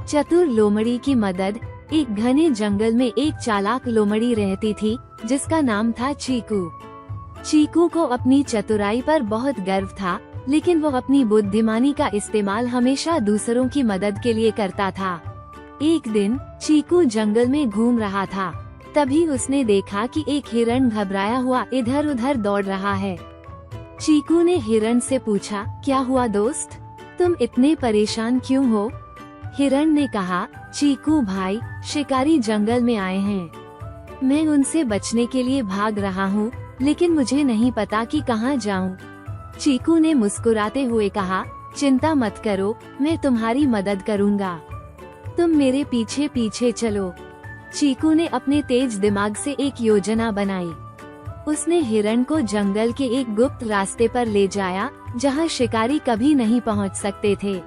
चतुर लोमड़ी की मदद। एक घने जंगल में एक चालाक लोमड़ी रहती थी जिसका नाम था चीकू। चीकू को अपनी चतुराई पर बहुत गर्व था, लेकिन वो अपनी बुद्धिमानी का इस्तेमाल हमेशा दूसरों की मदद के लिए करता था। एक दिन चीकू जंगल में घूम रहा था, तभी उसने देखा कि एक हिरण घबराया हुआ इधर उधर दौड़ रहा है। चीकू ने हिरण से पूछा, क्या हुआ दोस्त, तुम इतने परेशान क्यों हो? हिरण ने कहा, चीकू भाई, शिकारी जंगल में आए हैं। मैं उनसे बचने के लिए भाग रहा हूँ, लेकिन मुझे नहीं पता कि कहाँ जाऊँ। चीकू ने मुस्कुराते हुए कहा, चिंता मत करो, मैं तुम्हारी मदद करूँगा, तुम मेरे पीछे पीछे चलो। चीकू ने अपने तेज दिमाग से एक योजना बनाई। उसने हिरण को जंगल के एक गुप्त रास्ते पर ले जाया जहाँ शिकारी कभी नहीं पहुँच सकते थे।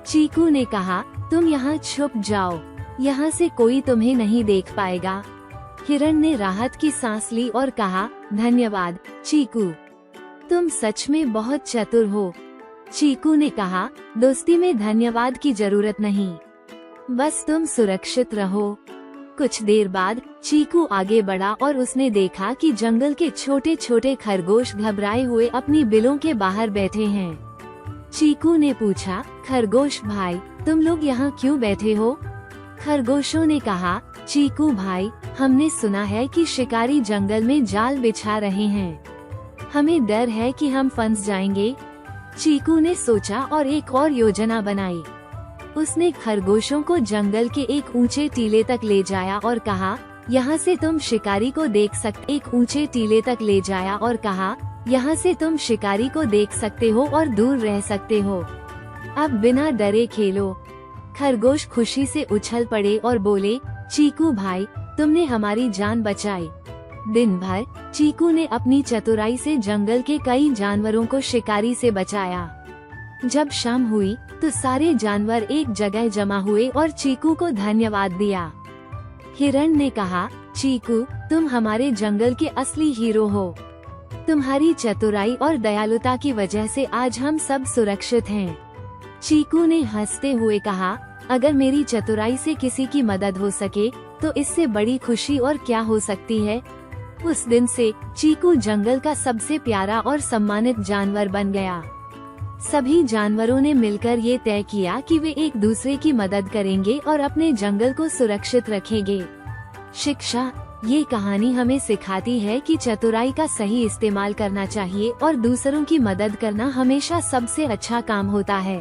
चीकू ने कहा, तुम यहाँ छुप जाओ, यहाँ से कोई तुम्हें नहीं देख पाएगा। हिरण ने राहत की सांस ली और कहा, धन्यवाद चीकू, तुम सच में बहुत चतुर हो। चीकू ने कहा, दोस्ती में धन्यवाद की जरूरत नहीं, बस तुम सुरक्षित रहो। कुछ देर बाद चीकू आगे बढ़ा और उसने देखा कि जंगल के छोटे छोटे खरगोश घबराए हुए अपनी बिलों के बाहर बैठे हैं। चीकू ने पूछा, खरगोश भाई, तुम लोग यहाँ क्यों बैठे हो? खरगोशों ने कहा, चीकू भाई, हमने सुना है कि शिकारी जंगल में जाल बिछा रहे हैं, हमें डर है कि हम फंस जाएंगे। चीकू ने सोचा और एक और योजना बनाई। उसने खरगोशों को जंगल के एक ऊंचे टीले तक ले जाया और कहा, यहाँ से तुम शिकारी को देख सकते। एक ऊंचे टीले तक ले जाया और कहा, यहाँ से तुम शिकारी को देख सकते हो और दूर रह सकते हो। अब बिना डरे खेलो। खरगोश खुशी से उछल पड़े और बोले, चीकू भाई, तुमने हमारी जान बचाई। दिन भर चीकू ने अपनी चतुराई से जंगल के कई जानवरों को शिकारी से बचाया। जब शाम हुई तो सारे जानवर एक जगह जमा हुए और चीकू को धन्यवाद दिया। हिरण ने कहा, चीकू, तुम हमारे जंगल के असली हीरो हो। तुम्हारी चतुराई और दयालुता की वजह से आज हम सब सुरक्षित हैं। चीकू ने हंसते हुए कहा, अगर मेरी चतुराई से किसी की मदद हो सके तो इससे बड़ी खुशी और क्या हो सकती है। उस दिन से चीकू जंगल का सबसे प्यारा और सम्मानित जानवर बन गया। सभी जानवरों ने मिलकर ये तय किया कि वे एक दूसरे की मदद करेंगे और अपने जंगल को सुरक्षित रखेंगे। शिक्षा, ये कहानी हमें सिखाती है कि चतुराई का सही इस्तेमाल करना चाहिए और दूसरों की मदद करना हमेशा सबसे अच्छा काम होता है।